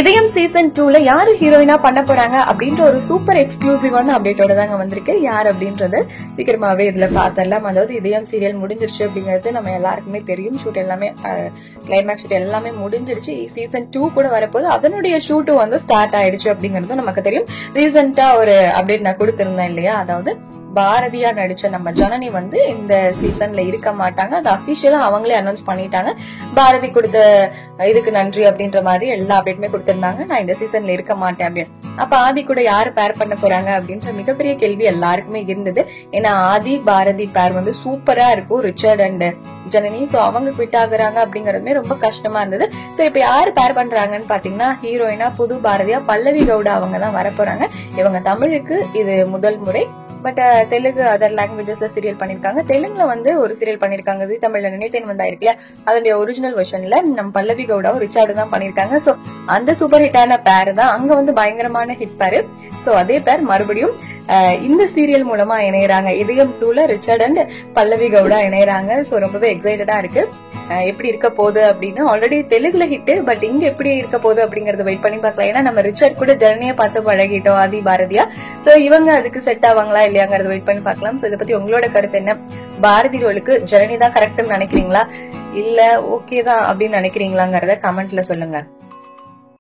இதயம் சீசன் 2ல யாரு ஹீரோயினா பண்ண போறாங்க அப்படின்ற ஒரு சூப்பர் எக்ஸ்க்ளூசிவான அப்டேட்டோட தாங்க வந்திருக்கு. யார் அப்படின்றது சீக்கிரமாவே இதுல பாத்திரலாம். அதாவது இதயம் சீரியல் முடிஞ்சிருச்சு அப்படிங்கிறது நம்ம எல்லாருக்குமே தெரியும். ஷூட் எல்லாமே கிளைமேக்ஸ் ஷூட் எல்லாமே முடிஞ்சிருச்சு. சீசன் 2 கூட வரப்போது அதனுடைய ஷூட்டும் வந்து ஸ்டார்ட் ஆயிடுச்சு அப்படிங்கறது நமக்கு தெரியும். ரீசெண்டா ஒரு அப்டேட் நான் கொடுத்திருந்தேன் இல்லையா, அதாவது பாரதியா நடிச்ச நம்ம ஜனனி வந்து இந்த சீசன்ல இருக்க மாட்டாங்க. அது அபிஷியலா அவங்களே அனௌன்ஸ் பண்ணிட்டாங்க. பாரதி கொடுத்த இதுக்கு நன்றி அப்படின்ற மாதிரி எல்லா அப்டேட்டுமே கொடுத்திருந்தாங்க. நான் இந்த சீசன்ல இருக்க மாட்டேன் அப்படின்னு. அப்ப ஆதி கூட யாரு பேர் பண்ண போறாங்க அப்படின்ற மிகப்பெரிய கேள்வி எல்லாருக்குமே இருந்தது. ஏன்னா ஆதி பாரதி பேர் வந்து சூப்பரா இருக்கும், ரிச்சர்ட் அண்ட் ஜனனி. சோ அவங்க குவிட் ஆகுறாங்க அப்படிங்கறதுமே ரொம்ப கஷ்டமா இருந்தது. சோ இப்ப யாரு பேர் பண்றாங்கன்னு பாத்தீங்கன்னா, ஹீரோயினா புது பாரதியா பல்லவி கவுடா அவங்க தான் வரப்போறாங்க. இவங்க தமிழுக்கு இது முதல் முறை. பட் தெலுங்கு அதர் லாங்குவேஜஸ்ல சீரியல் பண்ணிருக்காங்க. தெலுங்குல வந்து ஒரு சீரியல் பண்ணிருக்காங்க, ஜீ தமிழ்ல நினைத்தேன் வந்தா இருக்குல்ல, அதனுடைய ஒரிஜினல் வெர்ஷன்ல நம்ம பல்லவி கவுடாவும் ரிச்சார்டு தான் பண்ணிருக்காங்க. சோ அந்த சூப்பர் ஹிட்டான பேர் தான் அங்க வந்து பயங்கரமான ஹிட் பேரு. சோ அதே பேர் மறுபடியும் இந்த சீரியல் மூலமா இணையறாங்க. இதயம் 2ல ரிச்சர்ட் அண்ட் பல்லவி கவுடா இணையறாங்க. சோ ரொம்பவே எக்ஸைட்டடா இருக்கு. எப்படி இருக்க போகுது அப்படின்னு. ஆல்ரெடி தெலுங்குல ஹிட், பட் இங்க எப்படி இருக்க போகுது அப்படிங்கறத வெயிட் பண்ணி பார்க்கலாம். ஏன்னா நம்ம ரிச்சர்ட் கூட ஜனனியை பார்த்து பழகிட்டோம் ஆதி பாரதியா. சோ இவங்க அதுக்கு செட் ஆவாங்களா இல்லையாங்கறத வெயிட் பண்ணி பார்க்கலாம். சோ இதை பத்தி உங்களோட கருத்து என்ன? பாரதி ரோலுக்கு ஜனனி தான் கரெக்ட்னு நினைக்கிறீங்களா, இல்ல ஓகே தான் அப்படின்னு நினைக்கிறீங்களாங்கறத கமெண்ட்ல சொல்லுங்க.